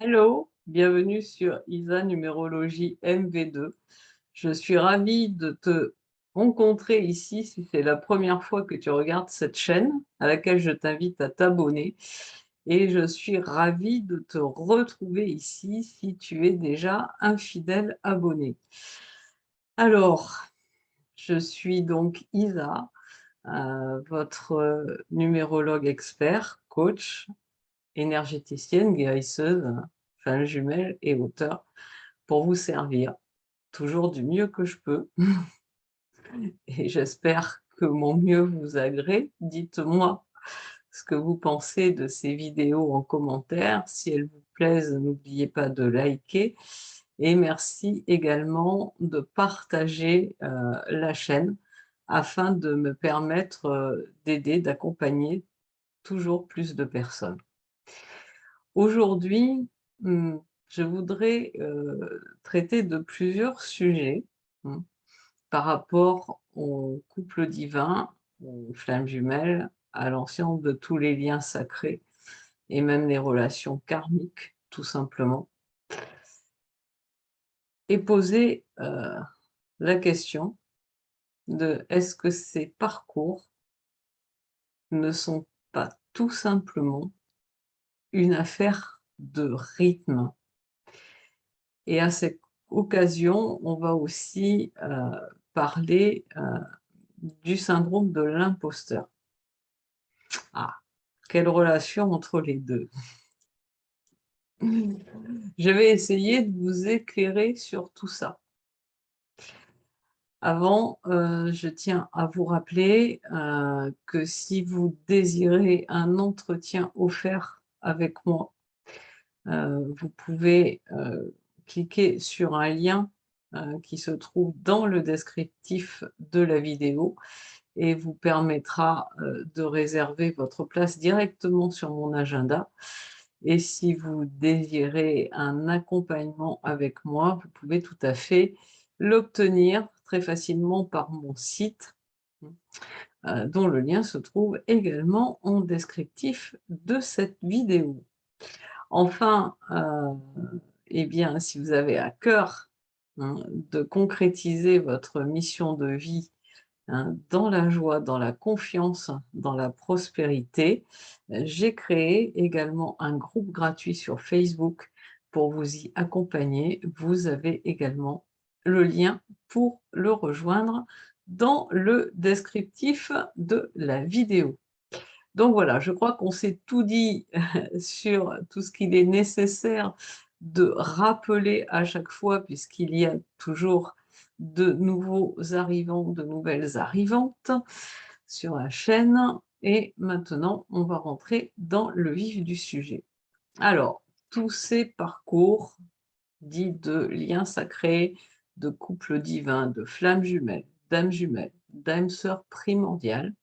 Hello, bienvenue sur ISA numérologie MV2. Je suis ravie de te rencontrer ici si c'est la première fois que tu regardes cette chaîne à laquelle je t'invite à t'abonner et je suis ravie de te retrouver ici si tu es déjà un fidèle abonné. Alors, je suis donc Isa, votre numérologue expert, coach, énergéticienne, guérisseuse, femme jumelle et auteur pour vous servir, toujours du mieux que je peux et j'espère que mon mieux vous agrée. Dites-moi ce que vous pensez de ces vidéos en commentaire. Si elles vous plaisent, n'oubliez pas de liker et merci également de partager, la chaîne afin de me permettre, d'aider, d'accompagner toujours plus de personnes. Aujourd'hui, je voudrais, traiter de plusieurs sujets, mmh, par rapport au couple divin, aux flammes jumelles, à l'ensemble de tous les liens sacrés et même les relations karmiques, tout simplement. Et poser, la question de: est-ce que ces parcours ne sont pas tout simplement une affaire de rythme? Et à cette occasion, on va aussi, parler, du syndrome de l'imposteur. Ah! Quelle relation entre les 2. Je vais essayer de vous éclairer sur tout ça. Avant, je tiens à vous rappeler, que si vous désirez un entretien offert avec moi, vous pouvez, cliquer sur un lien, qui se trouve dans le descriptif de la vidéo et vous permettra, de réserver votre place directement sur mon agenda. Et si vous désirez un accompagnement avec moi, vous pouvez tout à fait l'obtenir très facilement par mon site, dont le lien se trouve également en descriptif de cette vidéo. Enfin, eh bien, si vous avez à cœur, de concrétiser votre mission de vie, dans la joie, dans la confiance, dans la prospérité, j'ai créé également un groupe gratuit sur Facebook pour vous y accompagner. Vous avez également le lien pour le rejoindre dans le descriptif de la vidéo. Donc voilà, je crois qu'on s'est tout dit sur tout ce qu'il est nécessaire de rappeler à chaque fois, puisqu'il y a toujours de nouveaux arrivants, de nouvelles arrivantes sur la chaîne. Et maintenant, on va rentrer dans le vif du sujet. Alors, tous ces parcours dits de liens sacrés, de couples divins, de flammes jumelles, d'âmes sœurs primordiales,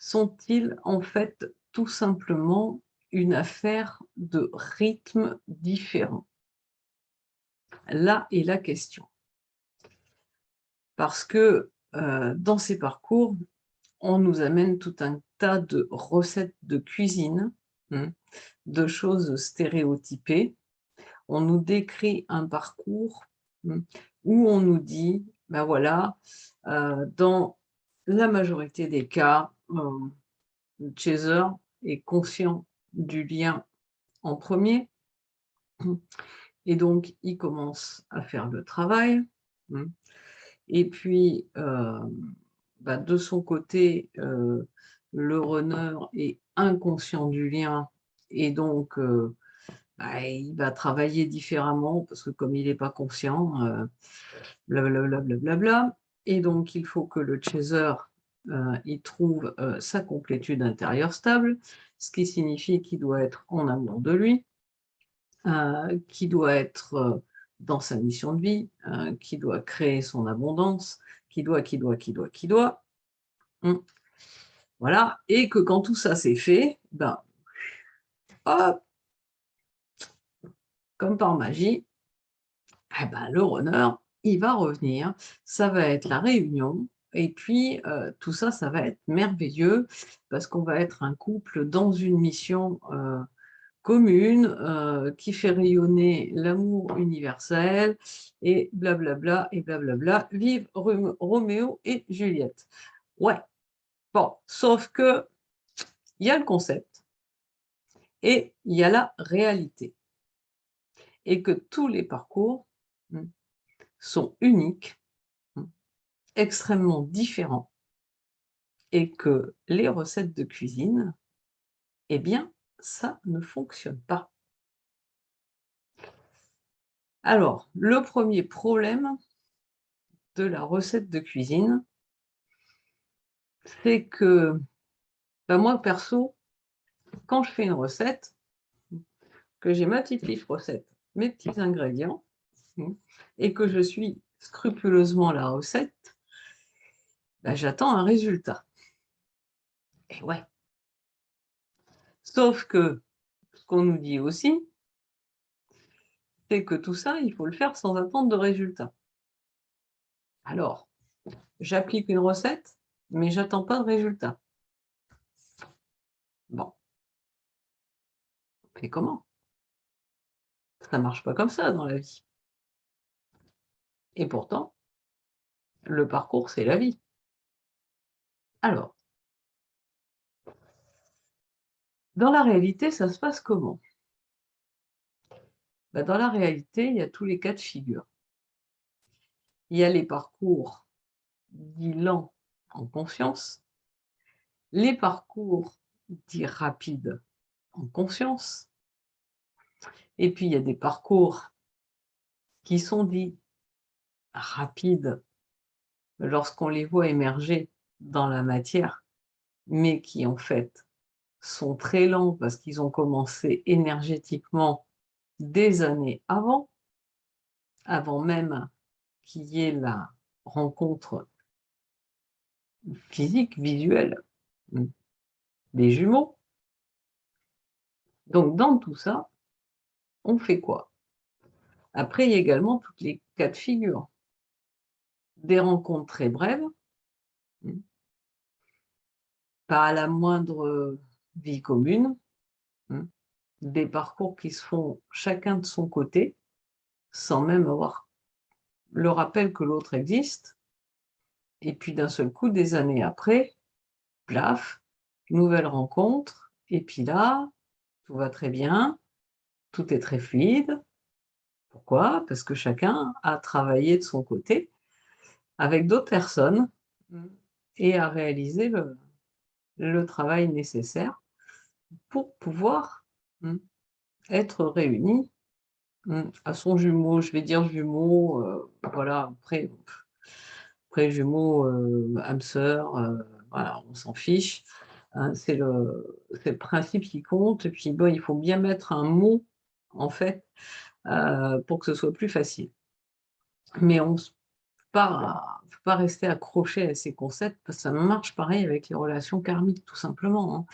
sont-ils en fait tout simplement une affaire de rythmes différents? Là est la question. Parce que, dans ces parcours, on nous amène tout un tas de recettes de cuisine, mmh, de choses stéréotypées. On nous décrit un parcours, où on nous dit: «Ben voilà, dans la majorité des cas, Chaser est conscient du lien en premier et donc il commence à faire le travail, mmh et puis, bah, de son côté, le runner est inconscient du lien et donc bah, il va travailler différemment parce que comme il est pas conscient, blablabla, blablabla et donc il faut que le chaser, il trouve, sa complétude intérieure stable, ce qui signifie qu'il doit être en amour de lui, qu'il doit être, dans sa mission de vie, qu'il doit créer son abondance, qu'il doit, mmh, voilà et que quand tout ça c'est fait, ben, hop, comme par magie, eh ben, le runner, il va revenir, ça va être la réunion et puis, tout ça, ça va être merveilleux parce qu'on va être un couple dans une mission, commune, qui fait rayonner l'amour universel et blablabla et blablabla. Vive Roméo et Juliette. Ouais, bon, sauf que il y a le concept et il y a la réalité et que tous les parcours, mmh, sont uniques, mmh, extrêmement différents et que les recettes de cuisine, eh bien, ça ne fonctionne pas. Alors, le premier problème de la recette de cuisine, c'est que, bah, moi perso, quand je fais une recette, que j'ai ma petite fiche recette, mes petits ingrédients, mmh, et que je suis scrupuleusement la recette, bah, j'attends un résultat. Et ouais, sauf que ce qu'on nous dit aussi, c'est que tout ça, il faut le faire sans attendre de résultat. Alors, j'applique une recette, mais j'attends pas de résultat. Bon, mais comment? Ça marche pas comme ça dans la vie. Et pourtant, le parcours, c'est la vie. Alors, dans la réalité, ça se passe comment? Bah, dans la réalité, il y a tous les cas de figure. Il y a les parcours dits lents en conscience, les parcours dits rapides en conscience, et puis il y a des parcours qui sont dits rapides lorsqu'on les voit émerger dans la matière, mais qui en fait sont très lents parce qu'ils ont commencé énergétiquement des années avant, avant même qu'il y ait la rencontre physique, visuelle, mmh, des jumeaux. Donc dans tout ça, on fait quoi? Après, il y a également toutes les cas de figure. Des rencontres très brèves, mmh, pas à la moindre vie commune, mmh, des parcours qui se font chacun de son côté, sans même avoir le rappel que l'autre existe, et puis d'un seul coup, des années après, plaf, nouvelle rencontre, et puis là, tout va très bien, tout est très fluide. Pourquoi? Parce que chacun a travaillé de son côté avec d'autres personnes, mmh, et a réalisé le travail nécessaire pour pouvoir, mmh, être réunis, mmh, à son jumeau. Je vais dire jumeau, voilà, après jumeau, âme sœur, voilà, on s'en fiche, hein, c'est le principe qui compte et puis bon, il faut bien mettre un mot, en fait, pour que ce soit plus facile. Mais on s pas faut pas rester accroché à ces concepts parce que ça marche pareil avec les relations karmiques tout simplement, hein,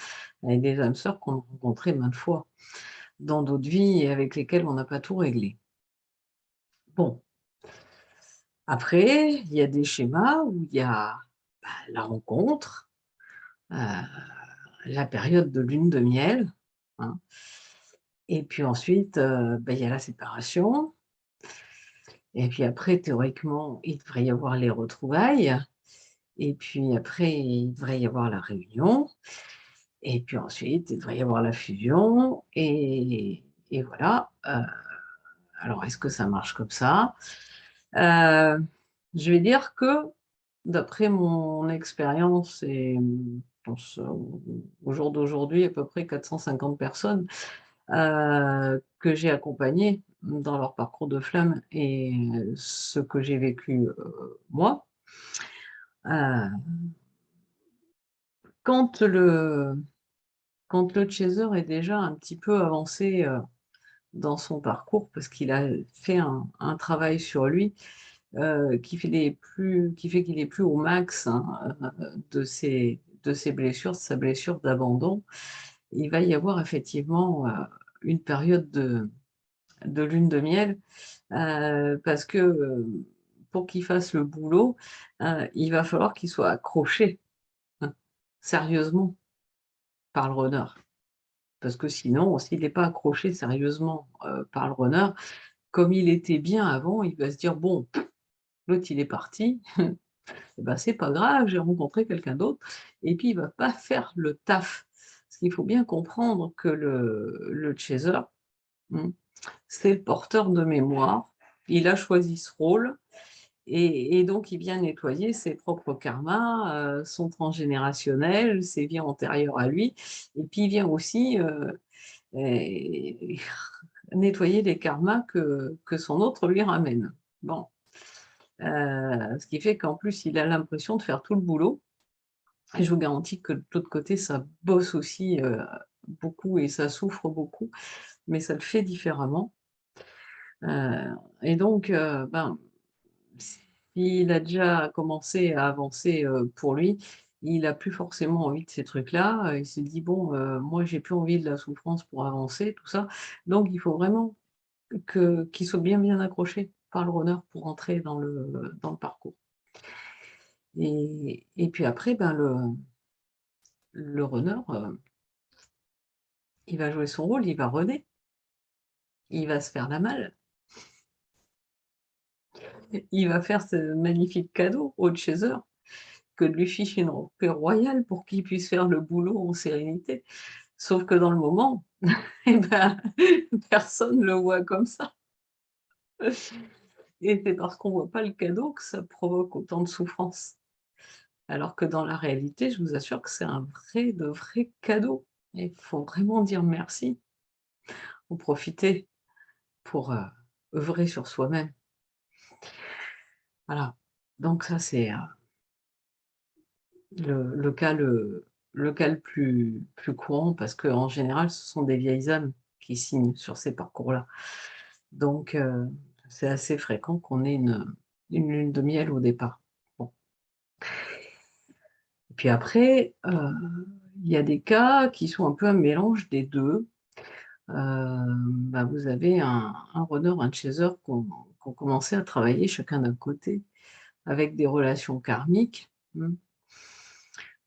avec des âmes sœurs qu'on a rencontrées maintes fois dans d'autres vies et avec lesquelles on n'a pas tout réglé. Bon, après, il y a des schémas où il y a, bah, la rencontre, heu, la période de lune de miel, hein, et puis ensuite, bah, il y a la séparation et puis après théoriquement, il devrait y avoir les retrouvailles et puis après, il devrait y avoir la réunion et puis ensuite, il devrait y avoir la fusion et voilà, alors est-ce que ça marche comme ça? Heu, je vais dire que d'après mon expérience et je pense, au jour d'aujourd'hui, à peu près 450 personnes, que j'ai accompagnées dans leur parcours de flamme et ce que j'ai vécu, moi, heu, quand le quand le chaser est déjà un petit peu avancé, dans son parcours parce qu'il a fait un travail sur lui, qui fait qu'il est plus au max, hein, de ses blessures, de sa blessure d'abandon. Il va y avoir effectivement, une période de lune de miel, parce que, pour qu'il fasse le boulot, il va falloir qu'il soit accroché, hein, sérieusement par le runner. parce que sinon, s'il n'est pas accroché sérieusement, par le runner, comme il était bien avant, il va se dire: «Bon, l'autre il est parti, et ben, c'est pas grave, j'ai rencontré quelqu'un d'autre», et puis il va pas faire le taf. Parce qu'il faut bien comprendre que le chaser, mmh, c'est le porteur de mémoire. Il a choisi ce rôle et donc il vient nettoyer ses propres karmas, son transgénérationnel, ses vies antérieures à lui, et puis il vient aussi, et nettoyer les karmas que son autre lui ramène. Bon, ce qui fait qu'en plus il a l'impression de faire tout le boulot, et je vous garantis que de l'autre côté ça bosse aussi, beaucoup, et ça souffre beaucoup, mais ça le fait différemment. Et donc, ben, s'il a déjà commencé à avancer, pour lui, il a plus forcément envie de ces trucs-là, il s'est dit: «Bon, moi j'ai plus envie de la souffrance pour avancer», tout ça. Donc il faut vraiment qu'il soit bien, bien accroché par le runner pour entrer dans le parcours, et puis après, ben, le runner, il va jouer son rôle, il va runner, il va se faire la malle, il va faire ce magnifique cadeau au chaser que de lui ficher une paix royale pour qu'il puisse faire le boulot en sérénité. Sauf que dans le moment, eh ben, personne le voit comme ça, et c'est parce qu'on voit pas le cadeau que ça provoque autant de souffrance. Alors que dans la réalité, je vous assure que c'est un vrai de vrai cadeau, et il faut vraiment dire merci, en profiter pour, œuvrer sur soi-même. Voilà. Donc ça, c'est, le cas le plus courant, parce qu'en général, ce sont des vieilles âmes qui signent sur ces parcours-là. Donc c'est assez fréquent qu'on ait une lune de miel au départ. Bon, et puis après, il y a des cas qui sont un peu un mélange des 2. Bah, vous avez un runner, un chaser qui ont commencé à travailler chacun d'un côté avec des relations karmiques,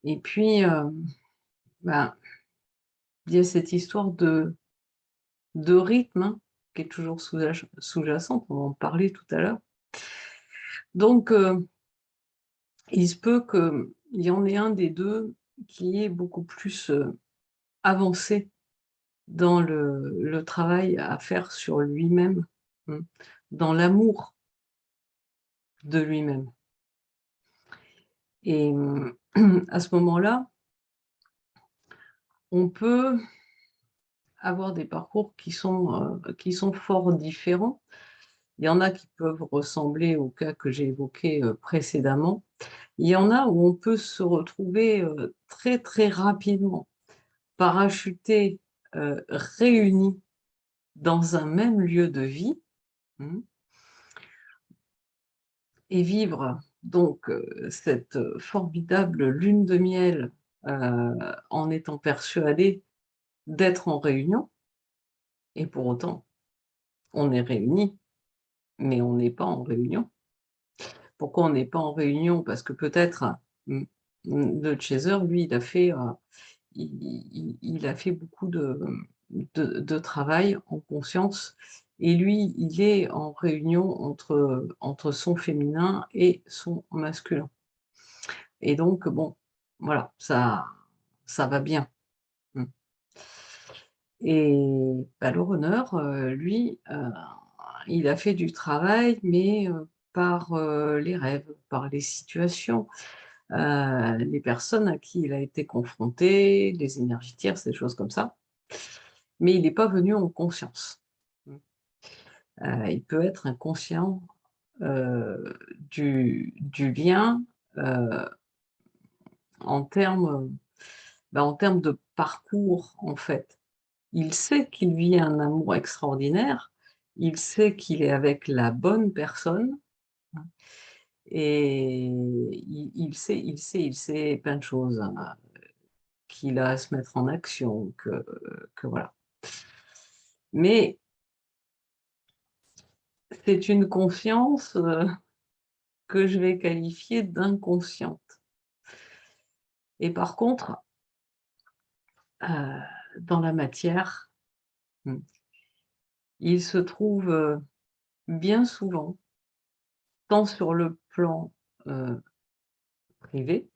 et puis, bah, il y a cette histoire de rythme, qui est toujours sous-jacente, on en parlait tout à l'heure. Donc il se peut qu'il y en ait un des 2 qui est beaucoup plus, avancé dans le travail à faire sur lui-même, mmh, dans l'amour de lui-même, et à ce moment-là, on peut avoir des parcours qui sont fort différents. Il y en a qui peuvent ressembler au cas que j'ai évoqué, précédemment. Il y en a où on peut se retrouver, très, très rapidement, parachutés, réunis dans un même lieu de vie, mmh, et vivre donc, cette, formidable lune de miel, en étant persuadés d'être en réunion, et pour autant, on est réunis, mais on n'est pas en réunion. Pourquoi on n'est pas en réunion? Parce que peut-être, mmh, le chaser, lui, il a fait beaucoup de travail en conscience, et lui, il est en réunion entre son féminin et son masculin, et donc bon, voilà, ça va bien. Mmh, et bah, le runner, lui, il a fait du travail, mais par, les rêves, par les situations, les personnes à qui il a été confronté, les énergies tierces, des choses comme ça. Mais il n'est pas venu en conscience. Mmh. Il peut être inconscient, du lien, heu, en termes, en termes de parcours, en fait. Il sait qu'il vit un amour extraordinaire, il sait qu'il est avec la bonne personne, hein, et il sait plein de choses, hein, qu'il a à se mettre en action, que voilà. Mais c'est une confiance, que je vais qualifier d'inconsciente, et par contre, heu, dans la matière, mmh, il se trouve, bien souvent, tant sur le plan, heu, privé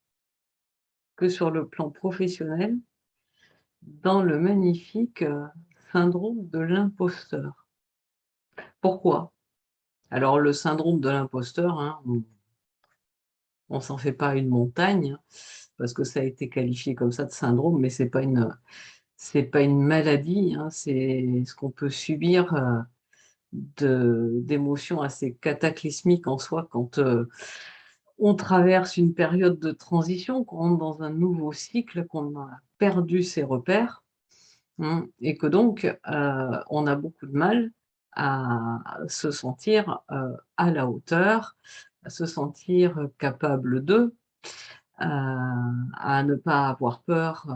que sur le plan professionnel, dans le magnifique, syndrome de l'imposteur. Pourquoi? Alors le syndrome de l'imposteur, hein, on s'en fait pas une montagne, hein, parce que ça a été qualifié comme ça de syndrome, mais c'est pas une maladie, hein, c'est ce qu'on peut subir, d'émotions assez cataclysmiques en soi quand, on traverse une période de transition, qu'on rentre dans un nouveau cycle, qu'on a perdu ses repères, et que donc, on a beaucoup de mal à se sentir, à la hauteur, à se sentir, capable de, à ne pas avoir peur,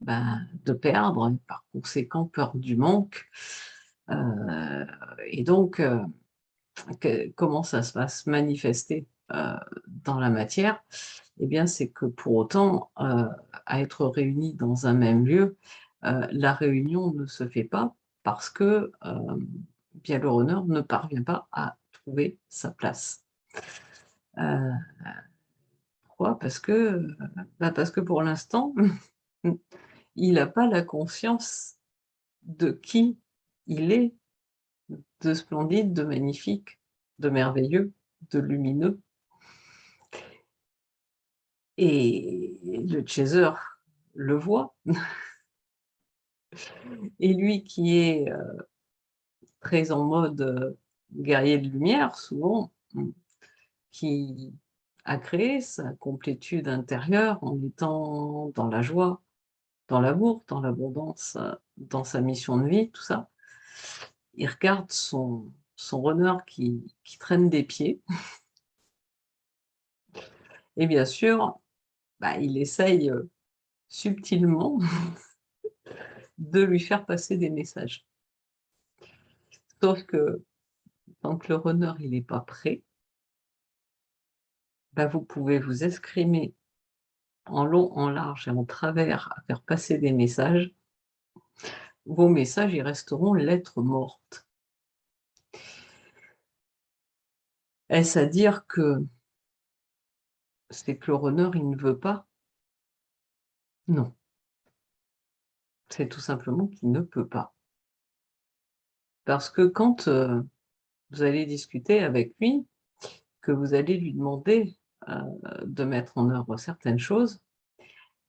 de perdre et par conséquent peur du manque, heu et donc comment ça va se manifester, dans la matière? Eh bien, c'est que pour autant, à être réunis dans un même lieu, la réunion ne se fait pas parce que, bien le runner ne parvient pas à trouver sa place. Heu, Pourquoi? Parce que pour l'instant, il n'a pas la conscience de qui il est, de splendide, de magnifique, de merveilleux, de lumineux. Et le chaser le voit et lui qui est, très en mode, guerrier de lumière souvent, qui a créé sa complétude intérieure en étant dans la joie, dans l'amour, dans l'abondance, dans sa mission de vie, tout ça. Il regarde son runner qui traîne des pieds et bien sûr, il essaye, subtilement de lui faire passer des messages. Sauf que tant que le runner il est pas prêt, vous pouvez vous escrimer en long, en large et en travers à faire passer des messages. Vos messages, ils resteront lettres mortes. Est-ce à dire que c'est que le runner, il ne veut pas? Non, c'est tout simplement qu'il ne peut pas. Parce que quand, vous allez discuter avec lui, que vous allez lui demander, de mettre en œuvre certaines choses,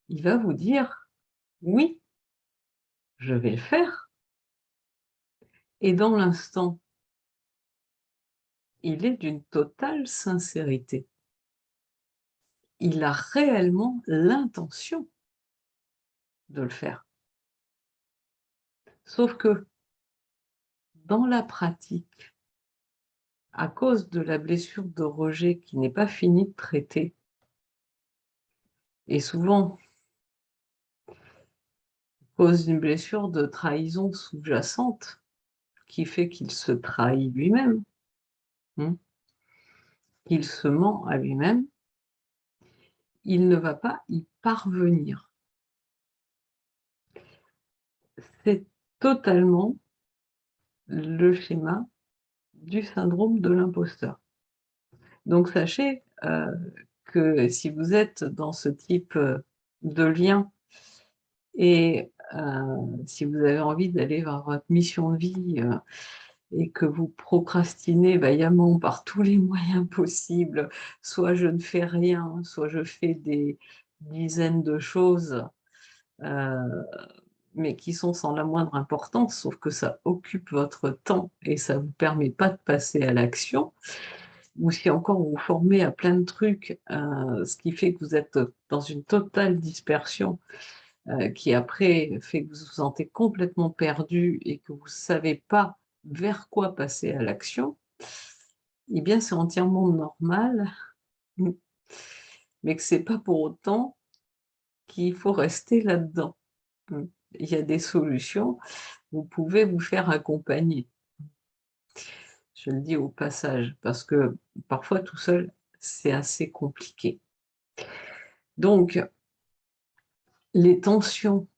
il va vous dire: «Oui, je vais le faire» et dans l'instant, il est d'une totale sincérité. Il a réellement l'intention de le faire. Sauf que dans la pratique, à cause de la blessure de rejet qui n'est pas finie de traiter et souvent à cause d'une blessure de trahison sous-jacente qui fait qu'il se trahit lui-même, mmh, qu'il se ment à lui-même, il ne va pas y parvenir. C'est totalement le schéma du syndrome de l'imposteur. Donc sachez, que si vous êtes dans ce type, de lien et si vous avez envie d'aller vers votre mission de vie, et que vous procrastinez vaillamment par tous les moyens possibles, soit je ne fais rien, soit je fais des dizaines de choses, heu, mais qui sont sans la moindre importance, sauf que ça occupe votre temps et ça vous permet pas de passer à l'action. Ou si encore vous vous formez à plein de trucs, ce qui fait que vous êtes dans une totale dispersion, qui après fait que vous vous sentez complètement perdu et que vous ne savez pas vers quoi passer à l'action, eh bien c'est entièrement normal, mmh, mais que c'est pas pour autant qu'il faut rester là-dedans. Mmh. Il y a des solutions, vous pouvez vous faire accompagner. Je le dis au passage, parce que parfois tout seul, c'est assez compliqué. Donc les tensions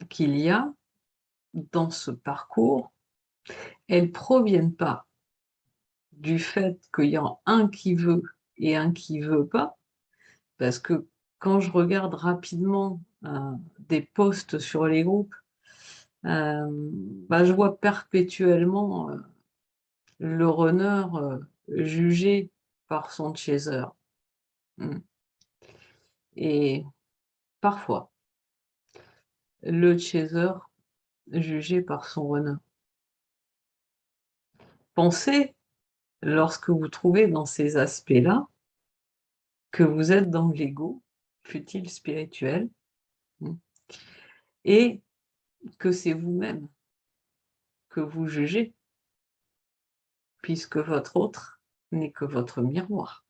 qu'il y a dans ce parcours, elles proviennent pas du fait qu'il y en a un qui veut et un qui veut pas, parce que quand je regarde rapidement, des posts sur les groupes, bah, je vois perpétuellement, le runner, jugé par son chaser. Mmh. Et parfois, le chaser jugé par son runner. Pensez, lorsque vous trouvez dans ces aspects-là, que vous êtes dans l'ego, fût-il spirituel, mmh, et que c'est vous-même que vous jugez, puisque votre autre n'est que votre miroir.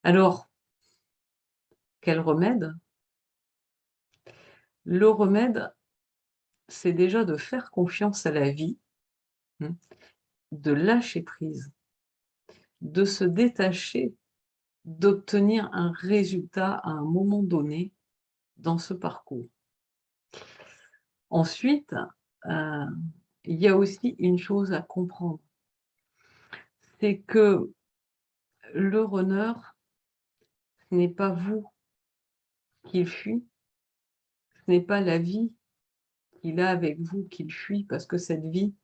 Alors, quel remède? Le remède, c'est déjà de faire confiance à la vie, mmh, de lâcher prise, de se détacher, d'obtenir un résultat à un moment donné dans ce parcours. Ensuite, heu, il y a aussi une chose à comprendre, c'est que le runner, ce n'est pas vous qu'il fuit, ce n'est pas la vie qu'il a avec vous qu'il fuit, parce que cette vie,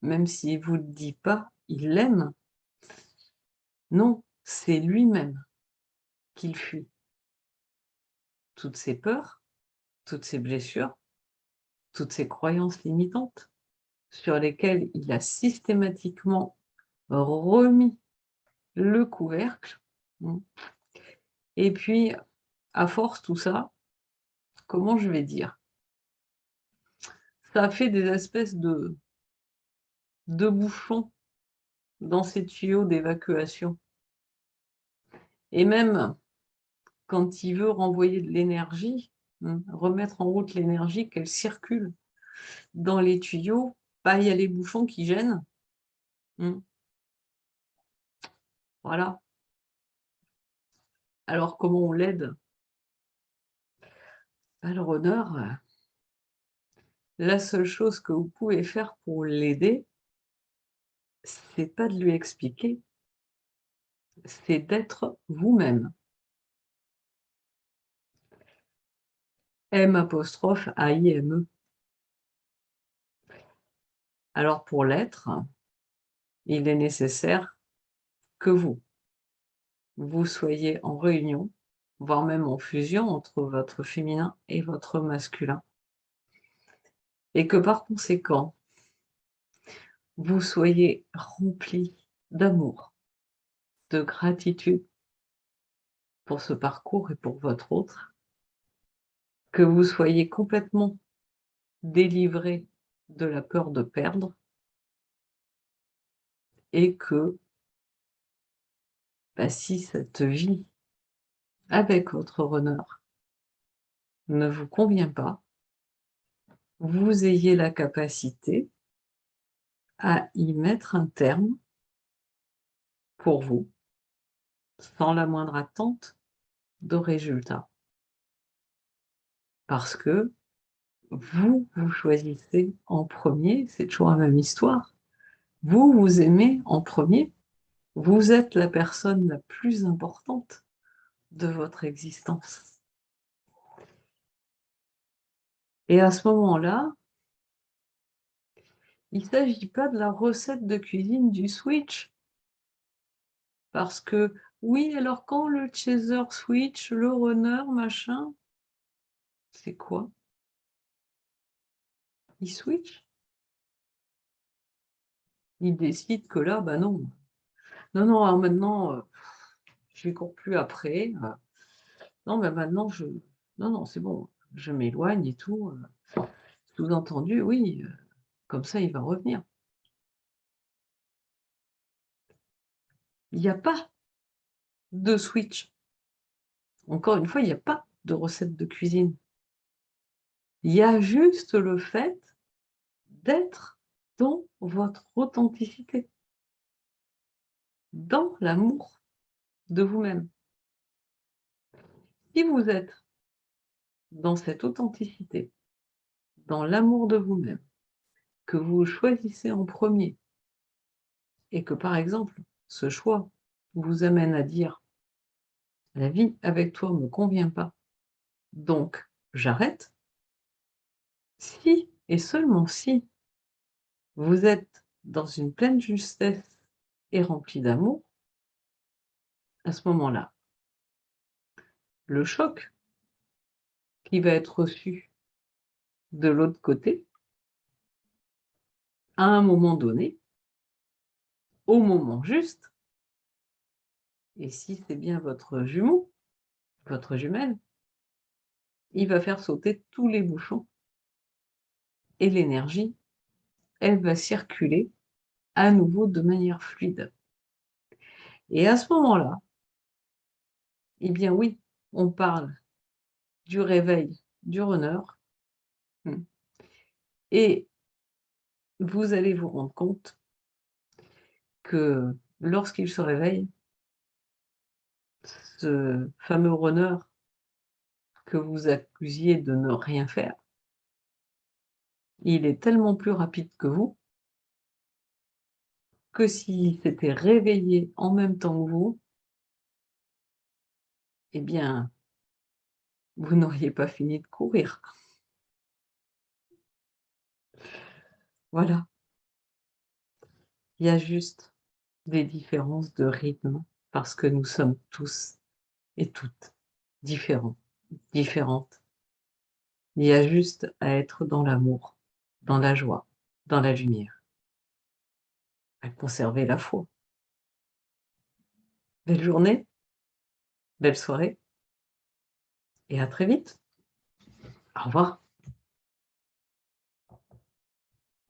même s'il vous le dit pas, il l'aime. Non, c'est lui-même qu'il fuit. Toutes ses peurs, toutes ses blessures, toutes ses croyances limitantes sur lesquelles il a systématiquement remis le couvercle, mmh, et puis à force tout ça, comment je vais dire? Ça a fait des espèces de bouchons dans ses tuyaux d'évacuation, et même quand il veut renvoyer de l'énergie, remettre en route l'énergie, qu'elle circule dans les tuyaux, bah, il y a les bouchons qui gênent. Mmh, voilà. Alors comment on l'aide? Bah, le runner, la seule chose que vous pouvez faire pour l'aider, c'est pas de lui expliquer, c'est d'être vous-même. M'-A-I-M-E. Alors pour l'être, il est nécessaire que vous soyez en réunion, voire même en fusion entre votre féminin et votre masculin, et que par conséquent, vous soyez remplis d'amour, de gratitude pour ce parcours et pour votre autre, que vous soyez complètement délivrés de la peur de perdre, et que, bah, si cette vie avec votre runner ne vous convient pas, vous ayez la capacité à y mettre un terme pour vous, sans la moindre attente de résultat. Parce que vous choisissez en premier, c'est toujours la même histoire. Vous, vous aimez en premier, vous êtes la personne la plus importante de votre existence. Et à ce moment-là, il ne s'agit pas de la recette de cuisine du switch, parce que oui, alors quand le chaser switch, le runner, machin, c'est quoi? Il switch? Il décide que là, bah non. Non, non, alors maintenant, je lui cours plus après, non, bah maintenant non, non, c'est bon, je m'éloigne et tout, sous-entendu, oui, comme ça il va revenir. Il y a pas de switch. Encore une fois, il y a pas de recette de cuisine. Il y a juste le fait d'être dans votre authenticité, dans l'amour de vous-même. Si vous êtes dans cette authenticité, dans l'amour de vous-même, que vous choisissez en premier et que, par exemple, ce choix vous amène à dire: «La vie avec toi me convient pas, donc j'arrête», si et seulement si vous êtes dans une pleine justesse et rempli d'amour, à ce moment-là, le choc qui va être reçu de l'autre côté, à un moment donné, au moment juste, et si c'est bien votre jumeau, votre jumelle, il va faire sauter tous les bouchons et l'énergie, elle va circuler à nouveau de manière fluide. Et à ce moment-là, eh bien oui, on parle du réveil du runner, mmh, et vous allez vous rendre compte que lorsqu'il se réveille, ce fameux runner que vous accusiez de ne rien faire, il est tellement plus rapide que vous, que s'il s'était réveillé en même temps que vous, eh bien, vous n'auriez pas fini de courir. Voilà, il y a juste des différences de rythme parce que nous sommes tous et toutes différents, différentes. Il y a juste à être dans l'amour, dans la joie, dans la lumière, à conserver la foi. Belle journée, belle soirée et à très vite. Au revoir.